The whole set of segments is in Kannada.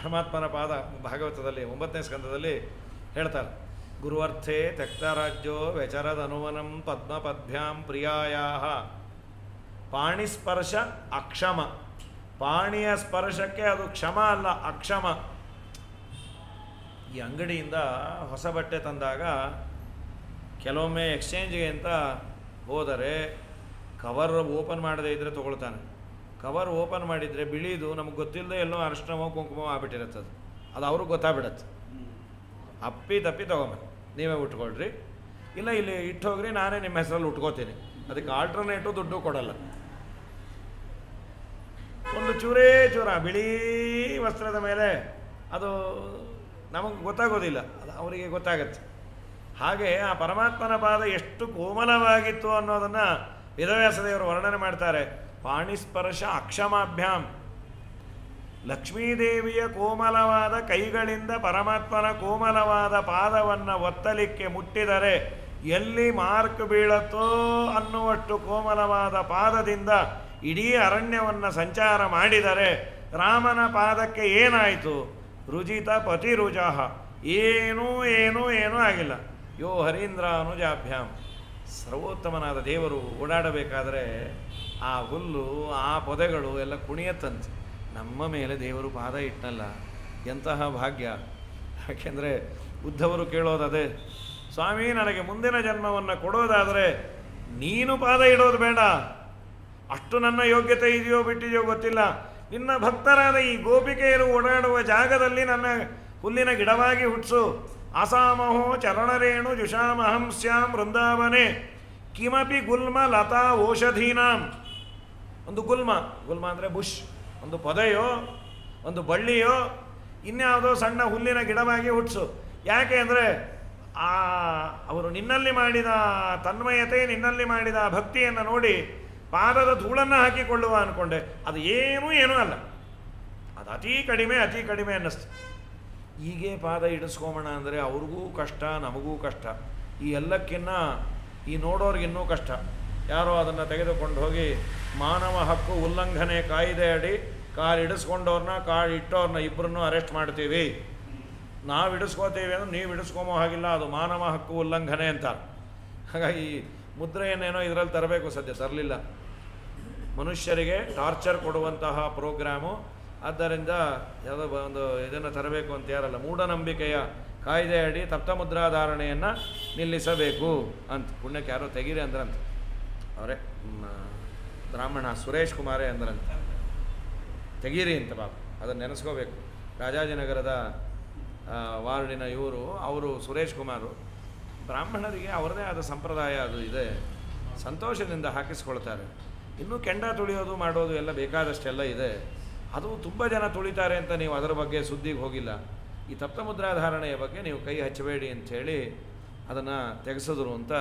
ಪರಮಾತ್ಮನ ಪಾದ ಭಾಗವತದಲ್ಲಿ 9ನೇ ಸ್ಕಂದದಲ್ಲಿ ಹೇಳ್ತಾರೆ, ಗುರುವರ್ಥೇ ತ್ಯಕ್ತರಾಜ್ಯೋ ವ್ಯಚರದನುವನಂ ಪದ್ಮಪದ್ಭ್ಯಾಂ ಪ್ರಿಯಾಯಾಹ ಪಾಣಿಸ್ಪರ್ಶ ಅಕ್ಷಮ. ಪಾಣಿಯ ಸ್ಪರ್ಶಕ್ಕೆ ಅದು ಕ್ಷಮ ಅಲ್ಲ, ಅಕ್ಷಮ. ಈ ಅಂಗಡಿಯಿಂದ ಹೊಸ ಬಟ್ಟೆ ತಂದಾಗ ಕೆಲವೊಮ್ಮೆ ಎಕ್ಸ್ಚೇಂಜ್ಗೆ ಅಂತ ಹೋದರೆ ಕವರ್ ಓಪನ್ ಮಾಡದೇ ಇದ್ದರೆ ತೊಗೊಳ್ತಾನೆ. ಕವರ್ ಓಪನ್ ಮಾಡಿದರೆ ಬಿಳಿದು ನಮಗೆ ಗೊತ್ತಿಲ್ಲದೆ ಎಲ್ಲೋ ಅರಿಶಿಣವೋ ಕುಂಕುಮವೋ ಆಗ್ಬಿಟ್ಟಿರುತ್ತದೆ. ಅದು ಅವ್ರಿಗೆ ಗೊತ್ತಾಗ್ಬಿಡತ್ತೆ. ಅಪ್ಪಿ ತಪ್ಪಿ ತೊಗೊಂಬನ್ನಿ, ನೀವೇ ಉಟ್ಕೊಳ್ರಿ, ಇಲ್ಲ ಇಲ್ಲಿ ಇಟ್ಟು ಹೋಗ್ರಿ, ನಾನೇ ನಿಮ್ಮ ಹೆಸರಲ್ಲಿ ಉಟ್ಕೋತೀನಿ. ಅದಕ್ಕೆ ಆಲ್ಟರ್ನೇಟು ದುಡ್ಡು ಕೊಡಲ್ಲ. ಒಂದು ಚೂರೇ ಚೂರ ಬಿಳಿ ವಸ್ತ್ರದ ಮೇಲೆ ಅದು ನಮಗೆ ಗೊತ್ತಾಗೋದಿಲ್ಲ, ಅದು ಅವರಿಗೆ ಗೊತ್ತಾಗತ್ತೆ. ಹಾಗೆ ಆ ಪರಮಾತ್ಮನ ಪಾದ ಎಷ್ಟು ಕೋಮಲವಾಗಿತ್ತು ಅನ್ನೋದನ್ನು ವೇದವ್ಯಾಸದೇವರು ವರ್ಣನೆ ಮಾಡ್ತಾರೆ. ಪಾಣಿಸ್ಪರ್ಶ ಅಕ್ಷಮಾಭ್ಯಾಂ. ಲಕ್ಷ್ಮೀದೇವಿಯ ಕೋಮಲವಾದ ಕೈಗಳಿಂದ ಪರಮಾತ್ಮನ ಕೋಮಲವಾದ ಪಾದವನ್ನು ಒತ್ತಲಿಕ್ಕೆ ಮುಟ್ಟಿದರೆ ಎಲ್ಲಿ ಮಾರ್ಕ್ ಬೀಳತ್ತೋ ಅನ್ನುವಷ್ಟು ಕೋಮಲವಾದ ಪಾದದಿಂದ ಇಡೀ ಅರಣ್ಯವನ್ನು ಸಂಚಾರ ಮಾಡಿದರೆ ರಾಮನ ಪಾದಕ್ಕೆ ಏನಾಯಿತು? ರುಜಿತ ಪತಿರುಜಃ. ಏನೂ ಆಗಿಲ್ಲ. ಯೋ ಹರೀಂದ್ರಾನುಜಾಭ್ಯಾಂ. ಸರ್ವೋತ್ತಮನಾದ ದೇವರು ಓಡಾಡಬೇಕಾದರೆ ಆ ಹುಲ್ಲು ಆ ಪೊದೆಗಳು ಎಲ್ಲ ಕುಣಿಯತ್ತಂತೆ. ನಮ್ಮ ಮೇಲೆ ದೇವರು ಪಾದ ಇಟ್ಟನಲ್ಲ, ಎಂತಹ ಭಾಗ್ಯ. ಯಾಕೆಂದರೆ ಉದ್ಧವರು ಕೇಳೋದದೇ, ಸ್ವಾಮಿ ನನಗೆ ಮುಂದಿನ ಜನ್ಮವನ್ನು ಕೊಡೋದಾದರೆ ನೀನು ಪಾದ ಇಡೋದು ಬೇಡ, ಅಷ್ಟು ನನ್ನ ಯೋಗ್ಯತೆ ಇದೆಯೋ ಬಿಟ್ಟಿದೆಯೋ ಗೊತ್ತಿಲ್ಲ, ನಿನ್ನ ಭಕ್ತರಾದ ಈ ಗೋಪಿಕೆಯರು ಓಡಾಡುವ ಜಾಗದಲ್ಲಿ ನನ್ನ ಹುಲ್ಲಿನ ಗಿಡವಾಗಿ ಹುಟ್ಟಿಸು. ಅಸಾಮಹೋ ಚರಣರೇಣು ಜುಷಾಮಹಂ ಸ್ಯಾಂ ವೃಂದಾವನೆ ಕಿಮಪಿ ಗುಲ್ಮ ಲತಾ ಓಷಧೀನಾಂ. ಒಂದು ಗುಲ್ಮ ಅಂದರೆ ಬುಷ್, ಒಂದು ಪೊದೆಯೋ ಒಂದು ಬಳ್ಳಿಯೋ ಇನ್ಯಾವುದೋ ಸಣ್ಣ ಹುಲ್ಲಿನ ಗಿಡವಾಗಿ ಹುಟ್ಟಿಸು. ಯಾಕೆ ಅಂದರೆ ಅವರು ನಿನ್ನಲ್ಲಿ ಮಾಡಿದ ತನ್ಮಯತೆ, ನಿನ್ನಲ್ಲಿ ಮಾಡಿದ ಭಕ್ತಿಯನ್ನು ನೋಡಿ ಪಾದದ ಧೂಳನ್ನು ಹಾಕಿಕೊಳ್ಳುವ ಅಂದ್ಕೊಂಡೆ. ಅದು ಏನೂ ಅಲ್ಲ, ಅದು ಅತೀ ಕಡಿಮೆ ಅನ್ನಿಸ್ತು. ಹೀಗೆ ಪಾದ ಇಡಿಸ್ಕೊಂಬೋಣ ಅಂದರೆ ಅವ್ರಿಗೂ ಕಷ್ಟ, ನಮಗೂ ಕಷ್ಟ. ಈ ಎಲ್ಲಕ್ಕಿನ್ನ ಈ ನೋಡೋರಿಗಿನ್ನೂ ಕಷ್ಟ. ಯಾರೋ ಅದನ್ನು ತೆಗೆದುಕೊಂಡು ಹೋಗಿ ಮಾನವ ಹಕ್ಕು ಉಲ್ಲಂಘನೆ ಕಾಯ್ದೆ ಅಡಿ ಕಾಲು ಇಡಿಸ್ಕೊಂಡವ್ರನ್ನ ಕಾಲು ಇಟ್ಟವ್ರನ್ನ ಇಬ್ಬರನ್ನೂ ಅರೆಸ್ಟ್ ಮಾಡ್ತೀವಿ. ನಾವು ಇಡಿಸ್ಕೋತೀವಿ ಅಂದರೆ ನೀವು ಇಡಿಸ್ಕೊಂಬೋ ಹಾಗಿಲ್ಲ, ಅದು ಮಾನವ ಹಕ್ಕು ಉಲ್ಲಂಘನೆ ಅಂತ. ಹಾಗಾಗಿ ಮುದ್ರೆಯನ್ನೇನೋ ಇದರಲ್ಲಿ ತರಬೇಕು, ಸದ್ಯ ತರಲಿಲ್ಲ. ಮನುಷ್ಯರಿಗೆ ಟಾರ್ಚರ್ ಕೊಡುವಂತಹ ಪ್ರೋಗ್ರಾಮು. ಆದ್ದರಿಂದ ಯಾವುದೋ ಒಂದು ಇದನ್ನು ತರಬೇಕು ಅಂತ ಯಾರಲ್ಲ, ಮೂಢನಂಬಿಕೆಯ ಕಾಯ್ದೆ ಅಡಿ ತಪ್ತಮುದ್ರಾಧಾರಣೆಯನ್ನು ನಿಲ್ಲಿಸಬೇಕು ಅಂತ. ಪುಣ್ಯಕ್ಕೆ ಯಾರೋ ತೆಗೀರಿ ಅಂದ್ರಂತ, ಅವರೇ ಬ್ರಾಹ್ಮಣ ಸುರೇಶ್ ಕುಮಾರೇ ಅಂದ್ರಂತ, ತೆಗೀರಿ ಅಂತ. ಪಾಪ ಅದನ್ನು ನೆನೆಸ್ಕೋಬೇಕು. ರಾಜಾಜಿನಗರದ ವಾರ್ಡಿನ ಅವರು ಸುರೇಶ್ ಕುಮಾರು ಬ್ರಾಹ್ಮಣರಿಗೆ ಅವರದೇ ಆದ ಸಂಪ್ರದಾಯ ಅದು ಇದೆ, ಸಂತೋಷದಿಂದ ಹಾಕಿಸ್ಕೊಳ್ತಾರೆ. ಇನ್ನೂ ಕೆಂಡ ತುಳಿಯೋದು ಮಾಡೋದು ಎಲ್ಲ ಬೇಕಾದಷ್ಟೆಲ್ಲ ಇದೆ. ಅದು ತುಂಬ ಜನ ತುಳಿತಾರೆ ಅಂತ ನೀವು ಅದರ ಬಗ್ಗೆ ಸುದ್ದಿಗೆ ಹೋಗಿಲ್ಲ. ಈ ತಪ್ತಮುದ್ರಾಧಾರಣೆಯ ಬಗ್ಗೆ ನೀವು ಕೈ ಹಚ್ಚಬೇಡಿ ಅಂಥೇಳಿ ಅದನ್ನು ತೆಗೆಸಿದ್ರು ಅಂತ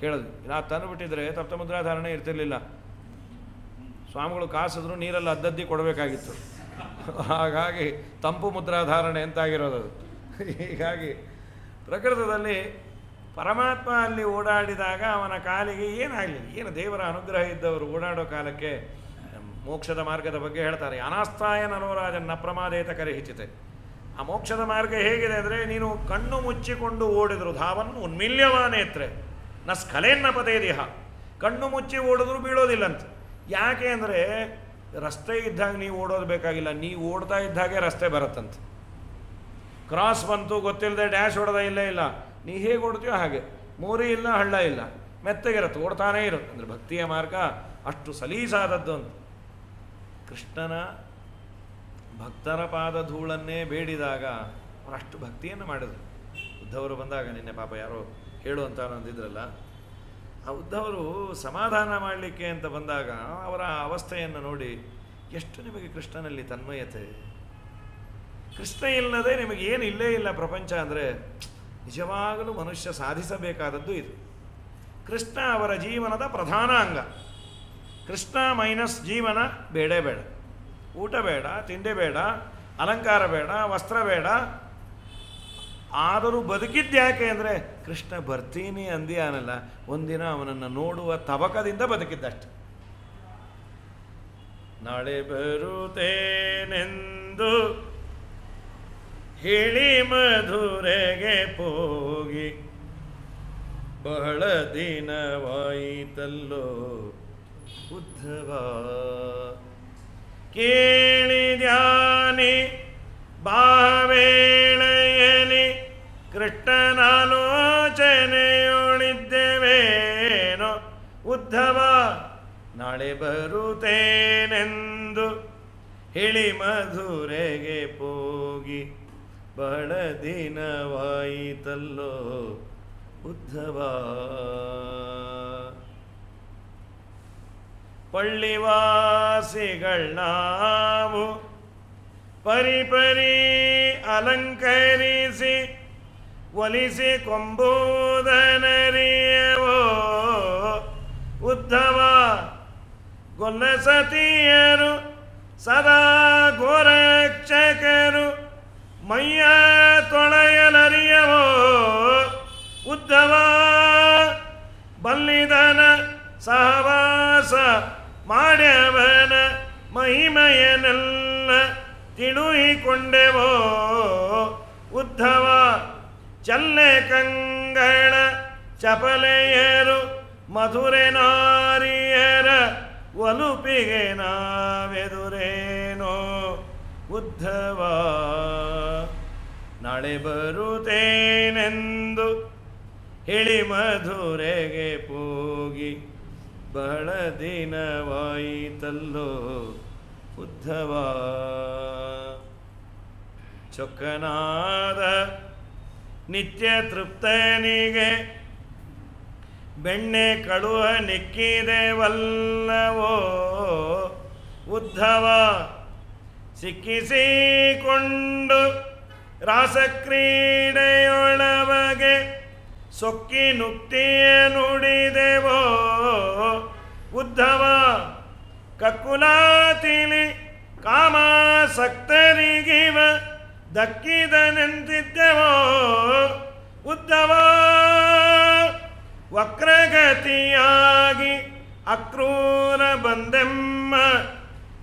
ಕೇಳಿದ್ವಿ. ನಾ ತಂದುಬಿಟ್ಟಿದ್ರೆ ತಪ್ತಮುದ್ರಾಧಾರಣೆ ಇರ್ತಿರ್ಲಿಲ್ಲ. ಸ್ವಾಮಿಗಳು ಕಾಸಿದ್ರು ನೀರಲ್ಲಿ ಅದ್ದದ್ದಿ ಕೊಡಬೇಕಾಗಿತ್ತು. ಹಾಗಾಗಿ ತಂಪು ಮುದ್ರಾಧಾರಣೆ ಅಂತಾಗಿರೋದು. ಹೀಗಾಗಿ ಪ್ರಕೃತದಲ್ಲಿ ಪರಮಾತ್ಮ ಅಲ್ಲಿ ಓಡಾಡಿದಾಗ ಅವನ ಕಾಲಿಗೆ ಏನಾಗಲಿ, ಏನು ದೇವರ ಅನುಗ್ರಹ ಇದ್ದವರು ಓಡಾಡೋ ಕಾಲಕ್ಕೆ ಮೋಕ್ಷದ ಮಾರ್ಗದ ಬಗ್ಗೆ ಹೇಳ್ತಾರೆ. ಅನಾಸ್ಥಾಯ ನರೋರಾಜನ್ನ ಪ್ರಮಾದೇತ ಕರೆಹಿಚಿತೆ. ಆ ಮೋಕ್ಷದ ಮಾರ್ಗ ಹೇಗಿದೆ ಅಂದರೆ, ನೀನು ಕಣ್ಣು ಮುಚ್ಚಿಕೊಂಡು ಓಡಿದ್ರು ಧಾವನ್ನು ಉನ್ಮಿಲ್ಯವಾನೇತ್ರೆ ನ ಸ್ಖಲೇನ್ನ ಪದೇ ದೇಹ. ಕಣ್ಣು ಮುಚ್ಚಿ ಓಡಿದ್ರು ಬೀಳೋದಿಲ್ಲಂತ. ಯಾಕೆ ಅಂದರೆ ರಸ್ತೆ ಇದ್ದಾಗ ನೀವು ಓಡೋದು ಬೇಕಾಗಿಲ್ಲ, ನೀವು ಓಡ್ತಾ ಇದ್ದಾಗೆ ರಸ್ತೆ ಬರುತ್ತಂತ. ಕ್ರಾಸ್ ಬಂತು ಗೊತ್ತಿಲ್ಲದೆ ಡ್ಯಾಶ್ ಹೊಡೆದ ಇಲ್ಲ, ನೀ ಹೇಗೆ ಓಡ್ತೀಯೋ ಹಾಗೆ, ಮೋರಿ ಇಲ್ಲ ಹಳ್ಳ ಇಲ್ಲ, ಮೆತ್ತಗಿರುತ್ತೆ, ಓಡ್ತಾನೇ ಇರುತ್ತೆ. ಅಂದರೆ ಭಕ್ತಿಯ ಮಾರ್ಗ ಅಷ್ಟು ಸಲೀಸಾದದ್ದು ಅಂತ. ಕೃಷ್ಣನ ಭಕ್ತರ ಪಾದ ಧೂಳನ್ನೇ ಬೇಡಿದಾಗ ಅವರು ಅಷ್ಟು ಭಕ್ತಿಯನ್ನು ಮಾಡಿದ್ರು. ಉದ್ಧವರು ಬಂದಾಗ ನಿನ್ನೆ ಪಾಪ ಯಾರೋ ಹೇಳು ಅಂತ ಅಂದಿದ್ರಲ್ಲ, ಆ ಉದ್ಧವರು ಸಮಾಧಾನ ಮಾಡಲಿಕ್ಕೆ ಅಂತ ಬಂದಾಗ ಅವರ ಅವಸ್ಥೆಯನ್ನು ನೋಡಿ ಎಷ್ಟು ನಿಮಗೆ ಕೃಷ್ಣನಲ್ಲಿ ತನ್ಮಯತೆ. ಕೃಷ್ಣ ಇಲ್ಲದೆ ನಿಮಗೇನು ಇಲ್ಲೇ ಇಲ್ಲ ಪ್ರಪಂಚ ಅಂದರೆ ನಿಜವಾಗಲೂ ಮನುಷ್ಯ ಸಾಧಿಸಬೇಕಾದದ್ದು ಇದು. ಕೃಷ್ಣ ಅವರ ಜೀವನದ ಪ್ರಧಾನ ಅಂಗ. ಕೃಷ್ಣ ಮೈನಸ್ ಜೀವನ ಬೇಡೇ ಬೇಡ. ಊಟ ಬೇಡ, ತಿಂಡಿ ಬೇಡ, ಅಲಂಕಾರ ಬೇಡ, ವಸ್ತ್ರ ಬೇಡ. ಆದರೂ ಬದುಕಿದ್ಯಾಕೆ ಅಂದರೆ ಕೃಷ್ಣ ಬರ್ತೀನಿ ಅಂದಿಯಾನಲ್ಲ, ಒಂದಿನ ಅವನನ್ನು ನೋಡುವ ತವಕದಿಂದ ಬದುಕಿದ್ದಷ್ಟೆ. ನಾಳೆ ಬರುತ್ತೇನೆಂದು ಹೇಳಿ ಮಧುರೆಗೆ ಹೋಗಿ ಬಹಳ ದಿನವಾಯಿತಲ್ಲೋ ಉದ್ಧವ. ಕೇಳಿದ್ಯಾನಿ ಬಾವೇಳೆಯಲಿ ಕೃಷ್ಣನಾಲೋಚನೆಯೊಳಿದ್ದೇವೇನೋ ಉದ್ಧವ. ನಾಳೆ ಬರುತ್ತೇನೆಂದು ಹೇಳಿ ಮಧುರೆಗೆ ಹೋಗಿ ಬಹಳ ದಿನವಾಯಿತಲ್ಲೋ ಉದ್ಧವ. ಪಳ್ಳಿವಾಸಿಗಳ್ ನಾವು ಪರಿಪರಿ ಅಲಂಕರಿಸಿ ಒಲಿಸಿ ಕೊಂಬುದನರಿಯವೋ ಉದ್ಧವ. ಗೊಲ್ಲಸತಿಯರು ಸದಾ ಗೋರಕ್ಷಕರು ಮೈಯ ತೊಳೆಯಲರಿಯವೋ ಉದ್ಧವ. ಬಲ್ಲಿದನ ಸಹವಾಸ ಮಾಡ್ಯವನ ಮಹಿಮೆಯನೆಲ್ಲ ತಿಳಿಕೊಂಡೆವೋ ಉದ್ಧವ. ಚಲ್ಲೆ ಕಂಗಳ ಚಪಲೆಯರು ಮಧುರೆ ನಾರಿಯರ ಒಲುಪಿಗೆ ನಾವೆದುರೇನೋ ಉದ್ಧವ. ನಾಳೆ ಬರುತ್ತೇನೆಂದು ಹೇಳಿ ಮಧುರೆಗೆ ಹೋಗಿ ಬಹಳ ದಿನವಾಯಿತಲ್ಲೋ ಉದ್ಧವ. ಚೊಕ್ಕನಾದ ನಿತ್ಯ ತೃಪ್ತನಿಗೆ ಬೆಣ್ಣೆ ಕಳುವ ನಿಕ್ಕಿದೆವಲ್ಲವೋ ಉದ್ಧವ. ಸಿಕ್ಕಿಸಿಕೊಂಡು ರಾಸಕ್ರೀಡೆಯೊಳವಗೆ ಸೊಕ್ಕಿ ನುಕ್ತಿಯ ನುಡಿದೆವೋ ಉದ್ಧವ. ಕಕ್ಕುಲಾತಿಲಿ ಕಾಮಾಸಕ್ತರಿಗಿವ ದಕ್ಕಿದನೆಂದಿದ್ದೆವೋ ಉದ್ಧವ. ವಕ್ರಗತಿಯಾಗಿ ಅಕ್ರೂರ ಬಂದೆಮ್ಮ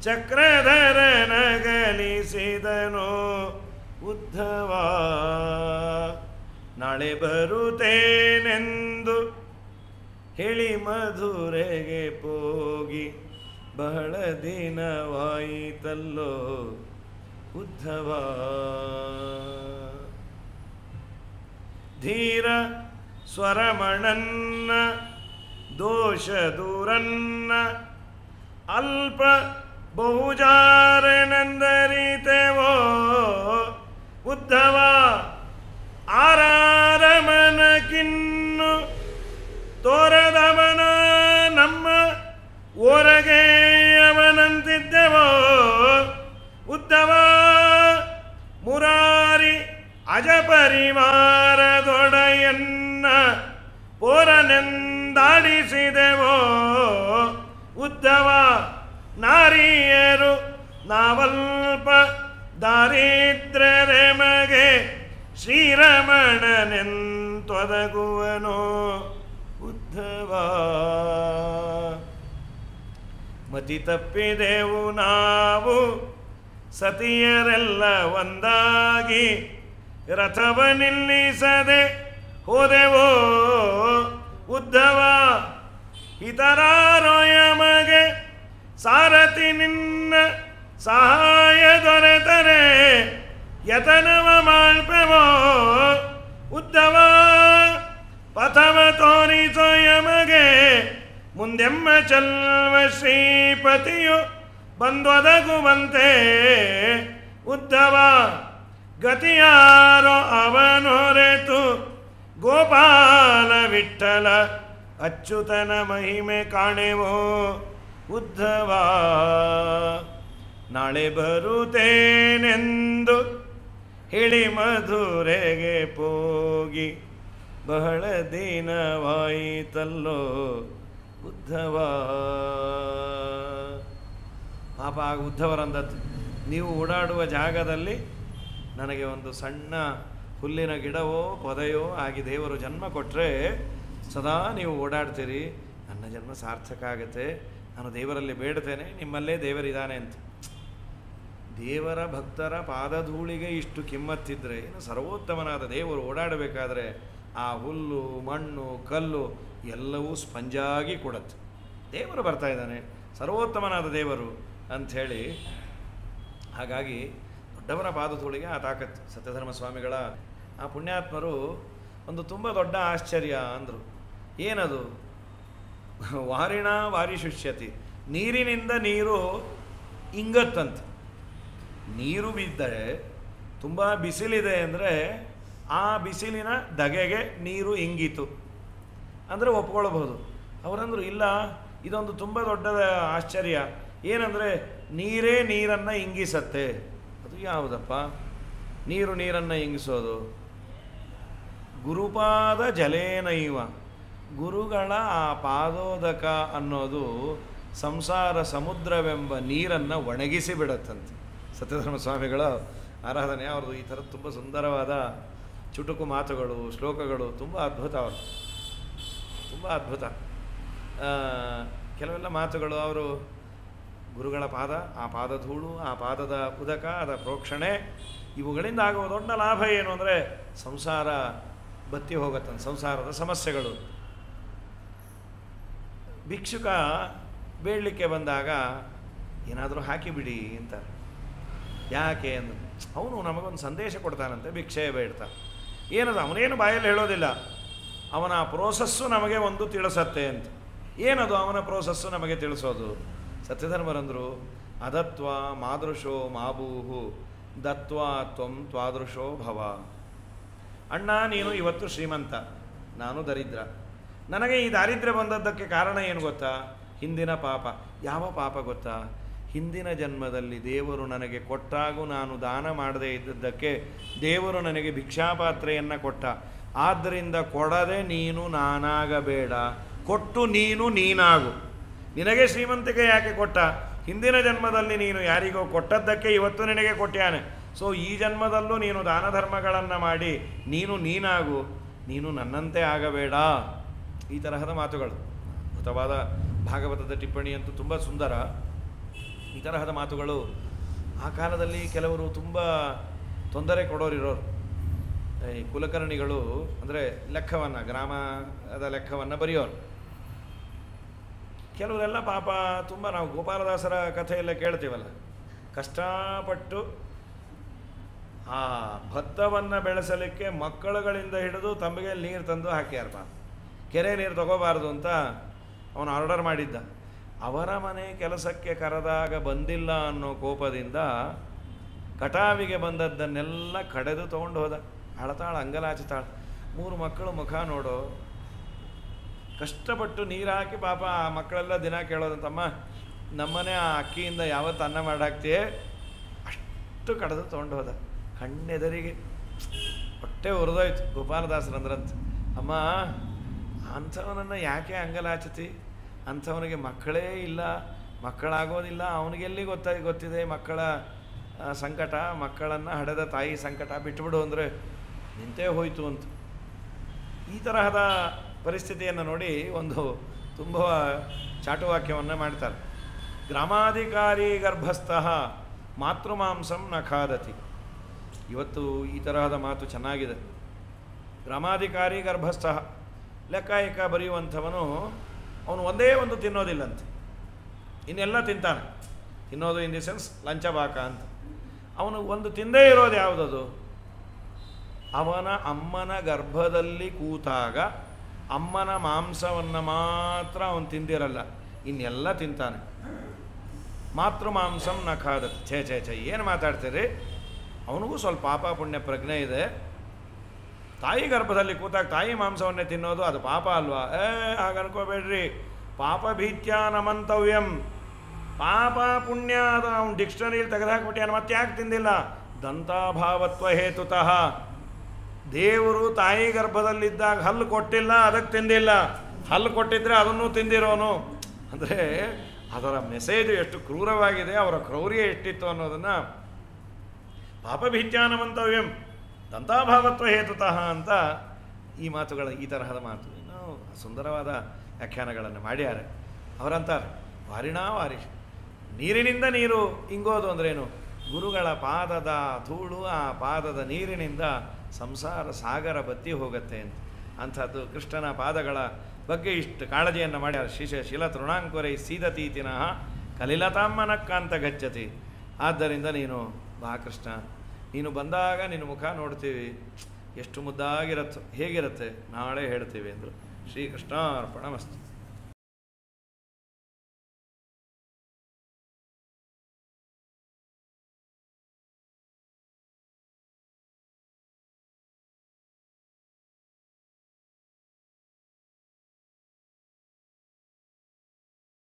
ಚಕ್ರಧರನಗಲಿಸಿದನೋ ಉದ್ಧವ. ನಾಳೆ ಬರುತ್ತೇನೆಂದು ಹೇಳಿ ಮಧುರೆಗೆ ಹೋಗಿ ಬಹಳ ದಿನವಾಯಿತಲ್ಲೋ ಉದ್ಧವ. ಧೀರ ಸ್ವರಮಣನ್ನ ದೋಷ ದೂರನ್ನ ಅಲ್ಪ ಬಹುಜಾರನಂದರಿತೆವೋ ಉದ್ಧವ. ಆರಾರಮನಕ್ಕಿನ್ನು ತೋರದವನ ನಮ್ಮ ಓರಗೆ ಅವನಂತಿದ್ದೆವೋ ಉದ್ಧವ. ಮುರಾರಿ ಅಜಪರಿವಾರದೊಡೆಯನ್ನ ಪೋರನೆಂದಾಡಿಸಿದೆವೋ ಉದ್ಧವ. ನಾರಿಯರು ನಾವಲ್ಪ ದಾರಿದ್ರ್ಯರೆ ಮಗೆ ಶ್ರೀರಮಣನೆಂತೊದಗುವನೋ ಉದ್ಧವ. ಮತಿ ತಪ್ಪಿದೆವು ನಾವು ಸತಿಯರೆಲ್ಲ ಒಂದಾಗಿ ರಥವ ನಿಲ್ಲಿಸದೆ ಹೋದೆವೋ ಉದ್ಧವ. ಇತರಾರೋ ಯಮಗೆ ಸಾರಥಿ ನಿನ್ನ ಸಹಾಯ ದೊರೆತರೆ ಯತನವ ಮಾಡ್ಪೆವೋ ಉದ್ಧವ. ಪಥವ ತೋರಿಸೋ ಯಮಗೆ ಮುಂದೆಮ್ಮ ಚಲ್ವ ಶ್ರೀಪತಿಯು ಬಂದೊದಗುವಂತೆ ಉದ್ಧವ. ಗತಿಯಾರೋ ಅವನೊರೆತು ಗೋಪಾಲ ವಿಠಲ ಅಚ್ಯುತನ ಮಹಿಮೆ ಕಾಣೆವೋ ಉದ್ಧವ. ನಾಳೆ ಬರುತ್ತೇನೆಂದು ಹೇಳಿ ಮಧುರೆಗೆ ಹೋಗಿ ಬಹಳ ದಿನವಾಯಿತಲ್ಲೋ ಉದ್ಧವ. ಪಾಪ ಆಗ ಉದ್ಧವರಂದದ್ದು, ನೀವು ಓಡಾಡುವ ಜಾಗದಲ್ಲಿ ನನಗೆ ಒಂದು ಸಣ್ಣ ಹುಲ್ಲಿನ ಗಿಡವೋ ಪೊದೆಯೋ ಆಗಿ ದೇವರು ಜನ್ಮ ಕೊಟ್ಟರೆ ಸದಾ ನೀವು ಓಡಾಡ್ತೀರಿ, ನನ್ನ ಜನ್ಮ ಸಾರ್ಥಕ ಆಗುತ್ತೆ, ನಾನು ದೇವರಲ್ಲಿ ಬೇಡ್ತೇನೆ, ನಿಮ್ಮಲ್ಲೇ ದೇವರಿದ್ದಾನೆ ಅಂತ. ದೇವರ ಭಕ್ತರ ಪಾದಧೂಳಿಗೆ ಇಷ್ಟು ಕಿಮ್ಮತ್ತಿದ್ರೆ ಇನ್ನು ಸರ್ವೋತ್ತಮನಾದ ದೇವರು ಓಡಾಡಬೇಕಾದ್ರೆ ಆ ಹುಲ್ಲು ಮಣ್ಣು ಕಲ್ಲು ಎಲ್ಲವೂ ಸ್ಪಂಜಾಗಿ ಕೊಡುತ್ತೆ. ದೇವರು ಬರ್ತಾ ಇದ್ದಾನೆ, ಸರ್ವೋತ್ತಮನಾದ ದೇವರು ಅಂಥೇಳಿ. ಹಾಗಾಗಿ ದೊಡ್ಡವರ ಪಾದಧೂಳಿಗೆ ಆ ತಾಕತ್ತು. ಸತ್ಯಧರ್ಮ ಸ್ವಾಮಿಗಳ ಆ ಪುಣ್ಯಾತ್ಮರು ಒಂದು ತುಂಬ ದೊಡ್ಡ ಆಶ್ಚರ್ಯ ಅಂದರು. ಏನದು? ವಾರಿಣ ವಾರಿ ಶುಷ್ಯತಿ, ನೀರಿನಿಂದ ನೀರು ಇಂಗತ್ತಂತೆ. ನೀರು ಬಿದ್ದರೆ ತುಂಬ ಬಿಸಿಲಿದೆ ಅಂದರೆ ಆ ಬಿಸಿಲಿನ ಧಗೆಗೆ ನೀರು ಇಂಗಿತು ಅಂದರೆ ಒಪ್ಕೊಳ್ಬಹುದು. ಅವರಂದರು ಇಲ್ಲ, ಇದೊಂದು ತುಂಬ ದೊಡ್ಡ ಆಶ್ಚರ್ಯ. ಏನಂದರೆ ನೀರೇ ನೀರನ್ನು ಇಂಗಿಸತ್ತೆ. ಅದು ಯಾವುದಪ್ಪ ನೀರು ನೀರನ್ನು ಇಂಗಿಸೋದು? ಗುರುಪಾದ ಜಲೇನೈವ, ಗುರುಗಳ ಆ ಪಾದೋದಕ ಅನ್ನೋದು ಸಂಸಾರ ಸಮುದ್ರವೆಂಬ ನೀರನ್ನು ಒಣಗಿಸಿ ಬಿಡತ್ತಂತೆ. ಸತ್ಯಧರ್ಮ ಸ್ವಾಮಿಗಳ ಆರಾಧನೆ ಅವ್ರದ್ದು ಈ ಥರದ್ದು ತುಂಬ ಸುಂದರವಾದ ಚುಟುಕು ಮಾತುಗಳು, ಶ್ಲೋಕಗಳು ತುಂಬ ಅದ್ಭುತ. ಅವರು ತುಂಬ ಅದ್ಭುತ. ಕೆಲವೆಲ್ಲ ಮಾತುಗಳು ಅವರು ಗುರುಗಳ ಪಾದ, ಆ ಪಾದಧೂಳು, ಆ ಪಾದದ ಉದಕ, ಅದರ ಪ್ರೋಕ್ಷಣೆ, ಇವುಗಳಿಂದ ಆಗುವ ದೊಡ್ಡ ಲಾಭ ಏನು ಅಂದರೆ ಸಂಸಾರ ಬತ್ತಿ ಹೋಗುತ್ತಂತೆ, ಸಂಸಾರದ ಸಮಸ್ಯೆಗಳು. ಭಿಕ್ಷುಕ ಬೇಡಲಿಕ್ಕೆ ಬಂದಾಗ ಏನಾದರೂ ಹಾಕಿಬಿಡಿ ಅಂತಾರೆ. ಯಾಕೆ ಅಂದರೆ ಅವನು ನಮಗೊಂದು ಸಂದೇಶ ಕೊಡ್ತಾನಂತೆ, ಭಿಕ್ಷೆ ಬೇಡ್ತಾ. ಏನದು? ಅವನೇನು ಬಾಯಲ್ಲಿ ಹೇಳೋದಿಲ್ಲ, ಅವನ ಪ್ರೋಸೆಸ್ಸು ನಮಗೆ ಒಂದು ತಿಳಿಸತ್ತೆ ಅಂತ. ಏನದು ಅವನ ಪ್ರೋಸೆಸ್ಸು ನಮಗೆ ತಿಳಿಸೋದು? ಸತ್ಯಧರ್ಮರಂದರು, ಅದತ್ವ ಮಾದೃಶೋ ಮಾಬೂಹು ದತ್ವಾ ತ್ವಂ ತ್ವಾದೃಶೋ ಭವ. ಅಣ್ಣ, ನೀನು ಇವತ್ತು ಶ್ರೀಮಂತ, ನಾನು ದರಿದ್ರ. ನನಗೆ ಈ ದಾರಿದ್ರ್ಯ ಬಂದದ್ದಕ್ಕೆ ಕಾರಣ ಏನು ಗೊತ್ತಾ? ಹಿಂದಿನ ಪಾಪ. ಯಾವ ಪಾಪ ಗೊತ್ತಾ? ಹಿಂದಿನ ಜನ್ಮದಲ್ಲಿ ದೇವರು ನನಗೆ ಕೊಟ್ಟಾಗೂ ನಾನು ದಾನ ಮಾಡದೇ ಇದ್ದದ್ದಕ್ಕೆ ದೇವರು ನನಗೆ ಭಿಕ್ಷಾಪಾತ್ರೆಯನ್ನು ಕೊಟ್ಟ. ಆದ್ದರಿಂದ ಕೊಡದೆ ನೀನು ನಾನಾಗಬೇಡ, ಕೊಟ್ಟು ನೀನು ನೀನಾಗು. ನಿನಗೆ ಶ್ರೀಮಂತಿಕೆ ಯಾಕೆ ಕೊಟ್ಟ? ಹಿಂದಿನ ಜನ್ಮದಲ್ಲಿ ನೀನು ಯಾರಿಗೋ ಕೊಟ್ಟದ್ದಕ್ಕೆ ಇವತ್ತು ನಿನಗೆ ಕೊಟ್ಟ್ಯಾನೆ. ಸೊ ಈ ಜನ್ಮದಲ್ಲೂ ನೀನು ದಾನ ಧರ್ಮಗಳನ್ನು ಮಾಡಿ ನೀನು ನೀನಾಗು, ನೀನು ನನ್ನಂತೆ ಆಗಬೇಡ. ಈ ತರಹದ ಮಾತುಗಳು. ಅದ್ಭುತವಾದ ಭಾಗವತದ ಟಿಪ್ಪಣಿ ಅಂತೂ ತುಂಬ ಸುಂದರ. ಈ ತರಹದ ಮಾತುಗಳು ಆ ಕಾಲದಲ್ಲಿ ಕೆಲವರು ತುಂಬ ತೊಂದರೆ ಕೊಡೋರಿರೋರು. ಈ ಕುಲಕರ್ಣಿಗಳು ಅಂದರೆ ಲೆಕ್ಕವನ್ನು, ಗ್ರಾಮದ ಲೆಕ್ಕವನ್ನು ಬರೆಯೋರು. ಕೆಲವರೆಲ್ಲ ಪಾಪ ತುಂಬ, ನಾವು ಗೋಪಾಲದಾಸರ ಕಥೆಯೆಲ್ಲ ಕೇಳ್ತೀವಲ್ಲ, ಕಷ್ಟಪಟ್ಟು ಆ ಭತ್ತವನ್ನು ಬೆಳೆಸಲಿಕ್ಕೆ ಮಕ್ಕಳುಗಳಿಂದ ಹಿಡಿದು ತಮಗೆ ನೀರು ತಂದು ಹಾಕ್ಯಾರ. ಪಾಪ ಕೆರೆ ನೀರು ತಗೋಬಾರ್ದು ಅಂತ ಅವನು ಆರ್ಡರ್ ಮಾಡಿದ್ದ. ಅವರ ಮನೆ ಕೆಲಸಕ್ಕೆ ಕರೆದಾಗ ಬಂದಿಲ್ಲ ಅನ್ನೋ ಕೋಪದಿಂದ ಕಟಾವಿಗೆ ಬಂದದ್ದನ್ನೆಲ್ಲ ಕಡೆದು ತೊಗೊಂಡು ಹೋದ. ಅಳತಾಳು, ಅಂಗಲಾಚತಾಳ. 3 ಮಕ್ಕಳು ಮುಖ ನೋಡೋ, ಕಷ್ಟಪಟ್ಟು ನೀರು ಹಾಕಿ ಪಾಪ ಆ ಮಕ್ಕಳೆಲ್ಲ ದಿನ ಕೇಳೋದಂತಮ್ಮ, ನಮ್ಮನೆ ಆ ಅಕ್ಕಿಯಿಂದ ಯಾವತ್ತು ಅನ್ನ ಮಾಡಾಕ್ತೀಯೇ, ಅಷ್ಟು ಕಡೆದು ತೊಗೊಂಡು ಹೋದ. ಕಣ್ಣೆದರಿಗೆ ಹೊಟ್ಟೆ ಉರಿದೋಯ್ತು. ಗೋಪಾಲದಾಸರಂದ್ರಂತ, ಅಮ್ಮ ಅಂಥವನನ್ನು ಯಾಕೆ ಅಂಗಲಾಚತಿ? ಅಂಥವನಿಗೆ ಮಕ್ಕಳೇ ಇಲ್ಲ, ಮಕ್ಕಳಾಗೋದಿಲ್ಲ, ಅವನಿಗೆಲ್ಲಿ ಗೊತ್ತಿದೆ ಮಕ್ಕಳ ಸಂಕಟ, ಮಕ್ಕಳನ್ನು ಹಡೆದ ತಾಯಿ ಸಂಕಟ, ಬಿಟ್ಟುಬಿಡು ಅಂದರೆ ನಿಂತೇ ಹೋಯಿತು ಅಂತ. ಈ ತರಹದ ಪರಿಸ್ಥಿತಿಯನ್ನು ನೋಡಿ ಒಂದು ತುಂಬ ಚಾಟುವಾಕ್ಯವನ್ನು ಮಾಡ್ತಾರೆ. ಗ್ರಾಮಾಧಿಕಾರಿ ಗರ್ಭಸ್ಥಃ ಮಾತೃಮಾಂಸಂ ನ ಖಾದತಿ. ಇವತ್ತು ಈ ತರಹದ ಮಾತು ಚೆನ್ನಾಗಿದೆ. ಗ್ರಾಮಾಧಿಕಾರಿ ಗರ್ಭಸ್ಥಃ, ಲೆಕ್ಕಾಯಕ ಬರೆಯುವಂಥವನು ಅವನು ಒಂದೇ ಒಂದು ತಿನ್ನೋದಿಲ್ಲಂತೆ, ಇನ್ನೆಲ್ಲ ತಿಂತಾನೆ. ತಿನ್ನೋದು ಇನ್ ದಿ ಸೆನ್ಸ್ ಲಂಚಬಾಕ ಅಂತ. ಅವನು ಒಂದು ತಿಂದೇ ಇರೋದು ಯಾವುದದು? ಅವನ ಅಮ್ಮನ ಗರ್ಭದಲ್ಲಿ ಕೂತಾಗ ಅಮ್ಮನ ಮಾಂಸವನ್ನು ಮಾತ್ರ ಅವನು ತಿಂದಿರಲ್ಲ, ಇನ್ನೆಲ್ಲ ತಿಂತಾನೆ. ಮಾತೃ ಮಾಂಸಂ ನ ಖಾದತಿ. ಛೇ ಏನು ಮಾತಾಡ್ತೀರಿ? ಅವನಿಗೂ ಸ್ವಲ್ಪ ಪಾಪ ಪುಣ್ಯ ಪ್ರಜ್ಞೆ ಇದೆ. ತಾಯಿ ಗರ್ಭದಲ್ಲಿ ಕೂತಾಗ ತಾಯಿ ಮಾಂಸವನ್ನೇ ತಿನ್ನೋದು ಅದು ಪಾಪ ಅಲ್ವಾ? ಹಾಗೆ ಅನ್ಕೋಬೇಡ್ರಿ. ಪಾಪ ಭೀತ್ಯ ನಮಂತವ್ಯಂ. ಪಾಪ ಪುಣ್ಯ ಅದು ಅವನು ಡಿಕ್ಷನರಿಯಲ್ಲಿ ತೆಗೆದುಹಾಕ್ಬಿಟ್ಟಾನ. ಮತ್ತೆ ಯಾಕೆ ತಿಂದಿಲ್ಲ? ದಂತಾಭಾವತ್ವ ಹೇತುತಃ. ದೇವರು ತಾಯಿ ಗರ್ಭದಲ್ಲಿದ್ದಾಗ ಹಲ್ಲು ಕೊಟ್ಟಿಲ್ಲ, ಅದಕ್ಕೆ ತಿಂದಿಲ್ಲ. ಹಲ್ಲು ಕೊಟ್ಟಿದ್ರೆ ಅದನ್ನು ತಿಂದಿರೋನು. ಅಂದರೆ ಅದರ ಮೆಸೇಜು ಎಷ್ಟು ಕ್ರೂರವಾಗಿದೆ, ಅವರ ಕ್ರೌರ್ಯ ಎಷ್ಟಿತ್ತು ಅನ್ನೋದನ್ನು ಪಾಪಭೀತ್ಯಾನಮಂತವ್ಯಂ ದಂತಾಭಾವತ್ವ ಹೇತುತಃ ಅಂತ ಈ ಮಾತುಗಳ, ಈ ತರಹದ ಮಾತು ಇನ್ನೂ ಸುಂದರವಾದ ವ್ಯಾಖ್ಯಾನಗಳನ್ನು ಮಾಡ್ಯಾರೆ. ಅವರಂತಾರೆ ವಾರಿಣಾ ವಾರಿ. ನೀರಿನಿಂದ ನೀರು ಇಂಗೋದು ಅಂದ್ರೇನು? ಗುರುಗಳ ಪಾದದ ಧೂಳು ಆ ಪಾದದ ನೀರಿನಿಂದ ಸಂಸಾರ ಸಾಗರ ಬತ್ತಿ ಹೋಗುತ್ತೆ ಅಂತ. ಅಂಥದ್ದು ಕೃಷ್ಣನ ಪಾದಗಳ ಬಗ್ಗೆ ಇಷ್ಟು ಕಾಳಜಿಯನ್ನು ಮಾಡಿ ಶಿಲ ತೃಣಾಂಕುರೈ ಸೀದತೀತಿನಃ ಕಲಿಲತಾಮ್ಮನಕ್ಕಾಂತ ಗಚ್ಚತಿ. ಆದ್ದರಿಂದ ನೀನು ಬಾ ಕೃಷ್ಣ, ನೀನು ಬಂದಾಗ ನಿನ್ನ ಮುಖ ನೋಡ್ತೀವಿ, ಎಷ್ಟು ಮುದ್ದಾಗಿರತ್ತೋ ಹೇಗಿರುತ್ತೆ ನಾಳೆ ಹೇಳ್ತೀವಿ ಅಂದರು. ಶ್ರೀಕೃಷ್ಣಾರ್ಪಣಮಸ್ತು.